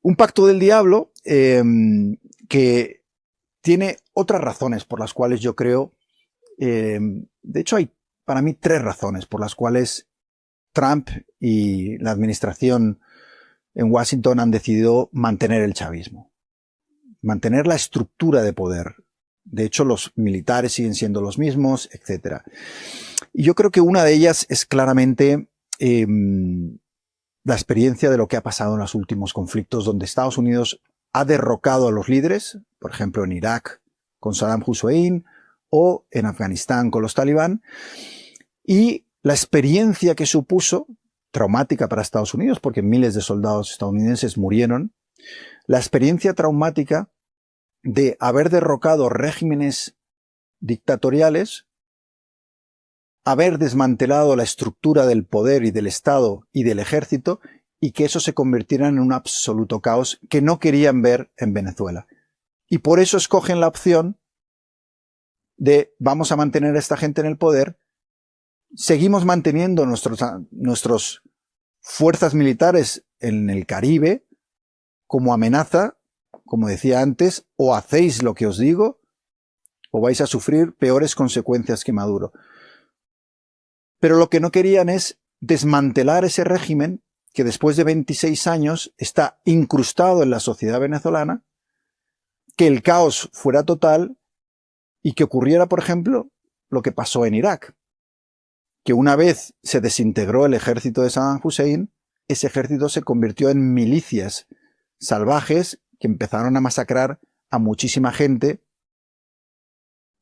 Un pacto del diablo que tiene otras razones por las cuales yo creo, de hecho hay para mí 3 razones por las cuales Trump y la administración en Washington han decidido mantener el chavismo, mantener la estructura de poder. De hecho, los militares siguen siendo los mismos, etc. Y yo creo que una de ellas es claramente la experiencia de lo que ha pasado en los últimos conflictos, donde Estados Unidos ha derrocado a los líderes, por ejemplo en Irak con Saddam Hussein o en Afganistán con los talibán, y la experiencia que supuso, traumática para Estados Unidos, porque miles de soldados estadounidenses murieron, la experiencia traumática de haber derrocado regímenes dictatoriales, haber desmantelado la estructura del poder y del Estado y del ejército, y que eso se convirtiera en un absoluto caos que no querían ver en Venezuela. Y por eso escogen la opción de vamos a mantener a esta gente en el poder, seguimos manteniendo nuestras fuerzas militares en el Caribe como amenaza, como decía antes, o hacéis lo que os digo, o vais a sufrir peores consecuencias que Maduro. Pero lo que no querían es desmantelar ese régimen que después de 26 años está incrustado en la sociedad venezolana, que el caos fuera total y que ocurriera, por ejemplo, lo que pasó en Irak, que una vez se desintegró el ejército de Saddam Hussein, ese ejército se convirtió en milicias salvajes que empezaron a masacrar a muchísima gente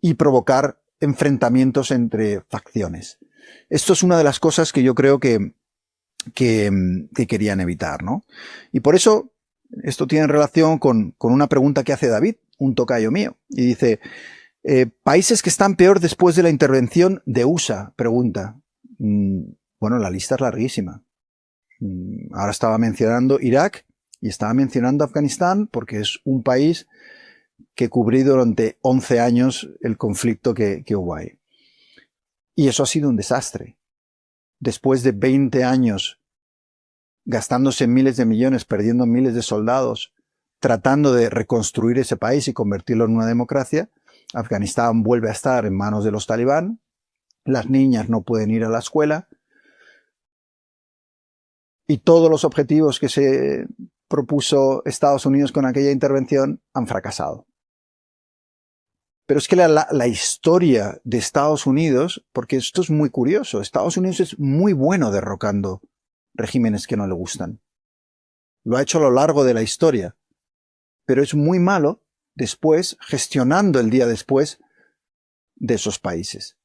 y provocar enfrentamientos entre facciones. Esto es una de las cosas que yo creo que querían evitar, ¿no? Y por eso esto tiene relación con una pregunta que hace David, un tocayo mío, y dice, países que están peor después de la intervención de USA, pregunta. Bueno, la lista es larguísima. Ahora estaba mencionando Irak y estaba mencionando Afganistán porque es un país que cubrí durante 11 años el conflicto que hubo ahí. Y eso ha sido un desastre. Después de 20 años gastándose miles de millones, perdiendo miles de soldados, tratando de reconstruir ese país y convertirlo en una democracia, Afganistán vuelve a estar en manos de los talibán, las niñas no pueden ir a la escuela, y todos los objetivos que se propuso Estados Unidos con aquella intervención han fracasado. Pero es que la historia de Estados Unidos, porque esto es muy curioso, Estados Unidos es muy bueno derrocando regímenes que no le gustan. Lo ha hecho a lo largo de la historia, pero es muy malo después, gestionando el día después de esos países.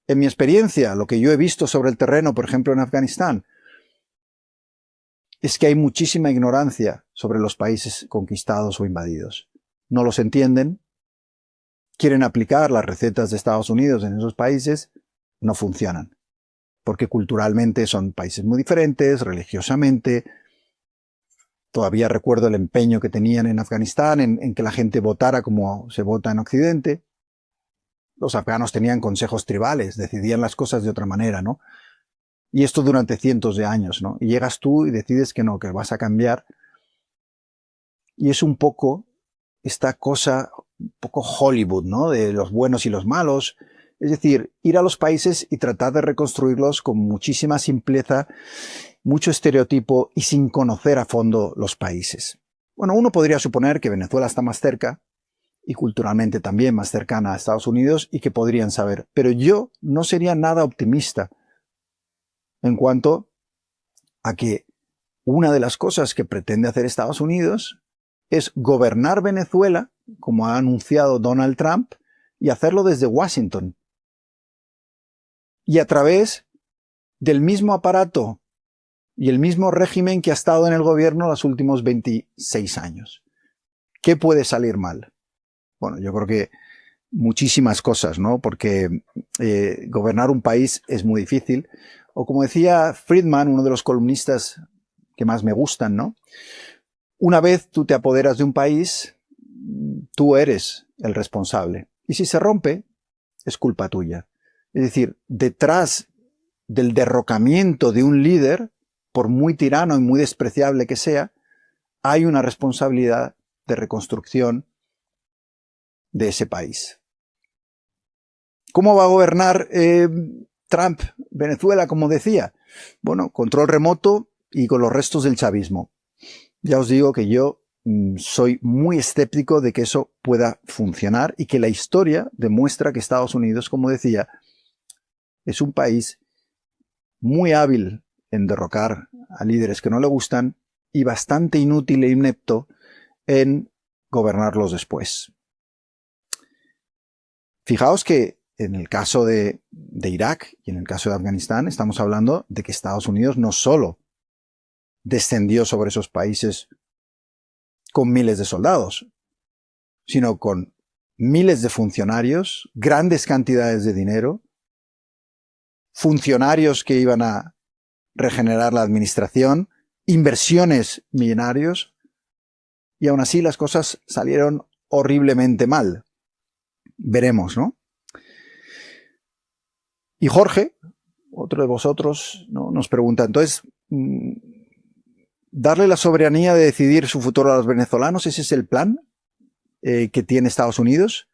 En mi experiencia, lo que yo he visto sobre el terreno, por ejemplo en Afganistán, es que hay muchísima ignorancia sobre los países conquistados o invadidos. No los entienden, quieren aplicar las recetas de Estados Unidos en esos países, no funcionan. Porque culturalmente son países muy diferentes, religiosamente. Todavía recuerdo el empeño que tenían en Afganistán en que la gente votara como se vota en Occidente. Los afganos tenían consejos tribales, decidían las cosas de otra manera, ¿no? Y esto durante cientos de años, ¿no? Y llegas tú y decides que no, que vas a cambiar. Y es un poco esta cosa, un poco Hollywood, ¿no? De los buenos y los malos. Es decir, ir a los países y tratar de reconstruirlos con muchísima simpleza, mucho estereotipo y sin conocer a fondo los países. Bueno, uno podría suponer que Venezuela está más cerca y culturalmente también más cercana a Estados Unidos y que podrían saber, pero yo no sería nada optimista en cuanto a que una de las cosas que pretende hacer Estados Unidos es gobernar Venezuela, como ha anunciado Donald Trump, y hacerlo desde Washington. Y a través del mismo aparato y el mismo régimen que ha estado en el gobierno los últimos 26 años. ¿Qué puede salir mal? Bueno, yo creo que muchísimas cosas, ¿no? Porque gobernar un país es muy difícil. O como decía Friedman, uno de los columnistas que más me gustan, ¿no? Una vez tú te apoderas de un país, tú eres el responsable. Y si se rompe, es culpa tuya. Es decir, detrás del derrocamiento de un líder, por muy tirano y muy despreciable que sea, hay una responsabilidad de reconstrucción de ese país. ¿Cómo va a gobernar Trump Venezuela, como decía? Bueno, control remoto y con los restos del chavismo. Ya os digo que yo soy muy escéptico de que eso pueda funcionar y que la historia demuestra que Estados Unidos, como decía, es un país muy hábil en derrocar a líderes que no le gustan y bastante inútil e inepto en gobernarlos después. Fijaos que en el caso de Irak y en el caso de Afganistán estamos hablando de que Estados Unidos no solo descendió sobre esos países con miles de soldados, sino con miles de funcionarios, grandes cantidades de dinero, funcionarios que iban a regenerar la administración, inversiones millonarios, y aún así las cosas salieron horriblemente mal. Veremos, ¿no? Y Jorge, otro de vosotros, ¿no?, nos pregunta, entonces, ¿darle la soberanía de decidir su futuro a los venezolanos? ¿Ese es el plan que tiene Estados Unidos?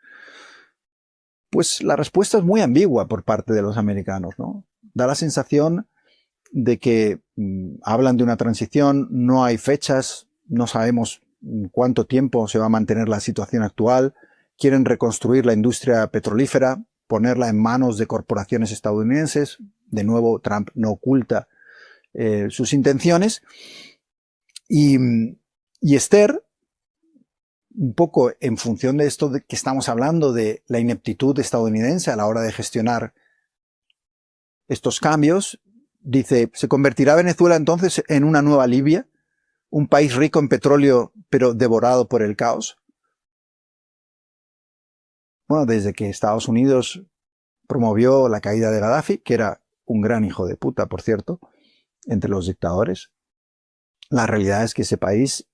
Pues la respuesta es muy ambigua por parte de los americanos, ¿no? Da la sensación de que hablan de una transición, no hay fechas, no sabemos cuánto tiempo se va a mantener la situación actual, quieren reconstruir la industria petrolífera, ponerla en manos de corporaciones estadounidenses. De nuevo, Trump no oculta sus intenciones. Y Esther, un poco en función de esto de que estamos hablando, de la ineptitud estadounidense a la hora de gestionar estos cambios, dice, ¿se convertirá Venezuela entonces en una nueva Libia? ¿Un país rico en petróleo pero devorado por el caos? Bueno, desde que Estados Unidos promovió la caída de Gaddafi, que era un gran hijo de puta, por cierto, entre los dictadores, la realidad es que ese país,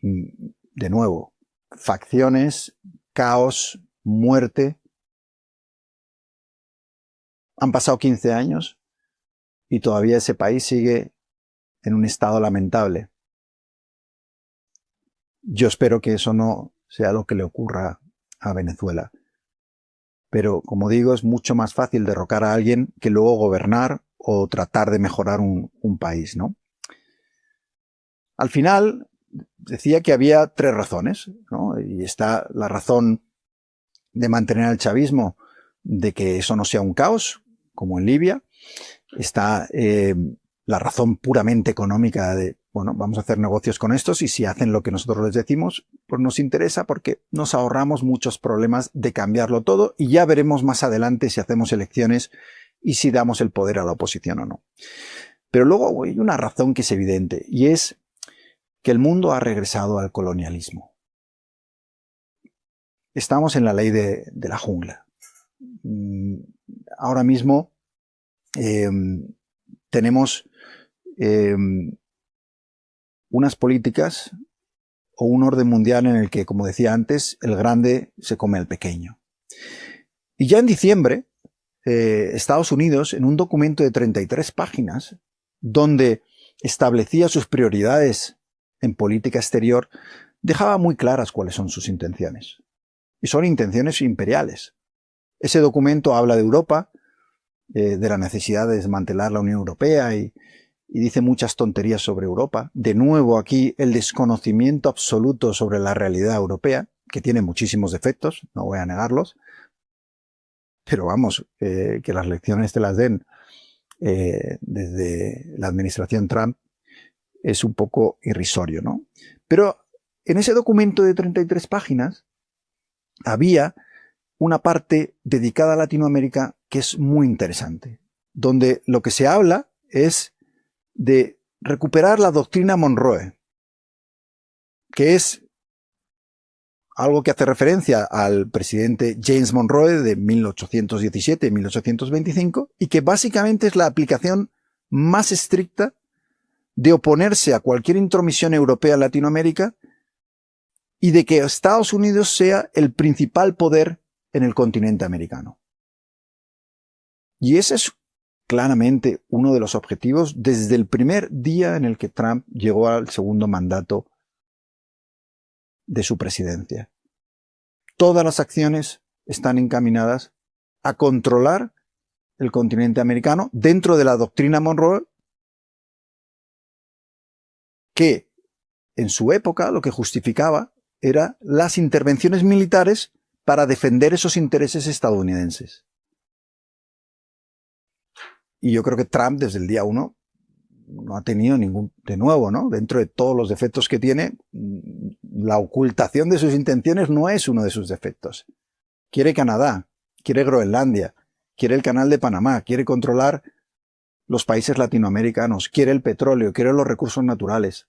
de nuevo, facciones, caos, muerte. Han pasado 15 años y todavía ese país sigue en un estado lamentable. Yo espero que eso no sea lo que le ocurra a Venezuela. Pero, como digo, es mucho más fácil derrocar a alguien que luego gobernar o tratar de mejorar un país, ¿no? Al final, decía que había 3 razones, ¿no? Y está la razón de mantener el chavismo, de que eso no sea un caos, como en Libia. Está la razón puramente económica de, bueno, vamos a hacer negocios con estos y si hacen lo que nosotros les decimos, pues nos interesa porque nos ahorramos muchos problemas de cambiarlo todo y ya veremos más adelante si hacemos elecciones y si damos el poder a la oposición o no. Pero luego hay una razón que es evidente y es que el mundo ha regresado al colonialismo. Estamos en la ley de la jungla. Ahora mismo tenemos unas políticas o un orden mundial en el que, como decía antes, el grande se come al pequeño. Y ya en diciembre, Estados Unidos, en un documento de 33 páginas, donde establecía sus prioridades en política exterior, dejaba muy claras cuáles son sus intenciones. Y son intenciones imperiales. Ese documento habla de Europa, de la necesidad de desmantelar la Unión Europea y dice muchas tonterías sobre Europa. De nuevo aquí el desconocimiento absoluto sobre la realidad europea, que tiene muchísimos defectos, no voy a negarlos, pero vamos, que las lecciones te las den desde la administración Trump es un poco irrisorio, ¿no? Pero en ese documento de 33 páginas había una parte dedicada a Latinoamérica que es muy interesante, donde lo que se habla es de recuperar la doctrina Monroe, que es algo que hace referencia al presidente James Monroe de 1817-1825 y que básicamente es la aplicación más estricta de oponerse a cualquier intromisión europea en Latinoamérica y de que Estados Unidos sea el principal poder en el continente americano. Y ese es claramente uno de los objetivos desde el primer día en el que Trump llegó al segundo mandato de su presidencia. Todas las acciones están encaminadas a controlar el continente americano dentro de la doctrina Monroe, que en su época lo que justificaba eran las intervenciones militares para defender esos intereses estadounidenses. Y yo creo que Trump desde el día 1 no ha tenido ningún, de nuevo, ¿no? Dentro de todos los defectos que tiene, la ocultación de sus intenciones no es uno de sus defectos. Quiere Canadá, quiere Groenlandia, quiere el canal de Panamá, quiere controlar los países latinoamericanos, quiere el petróleo, quiere los recursos naturales.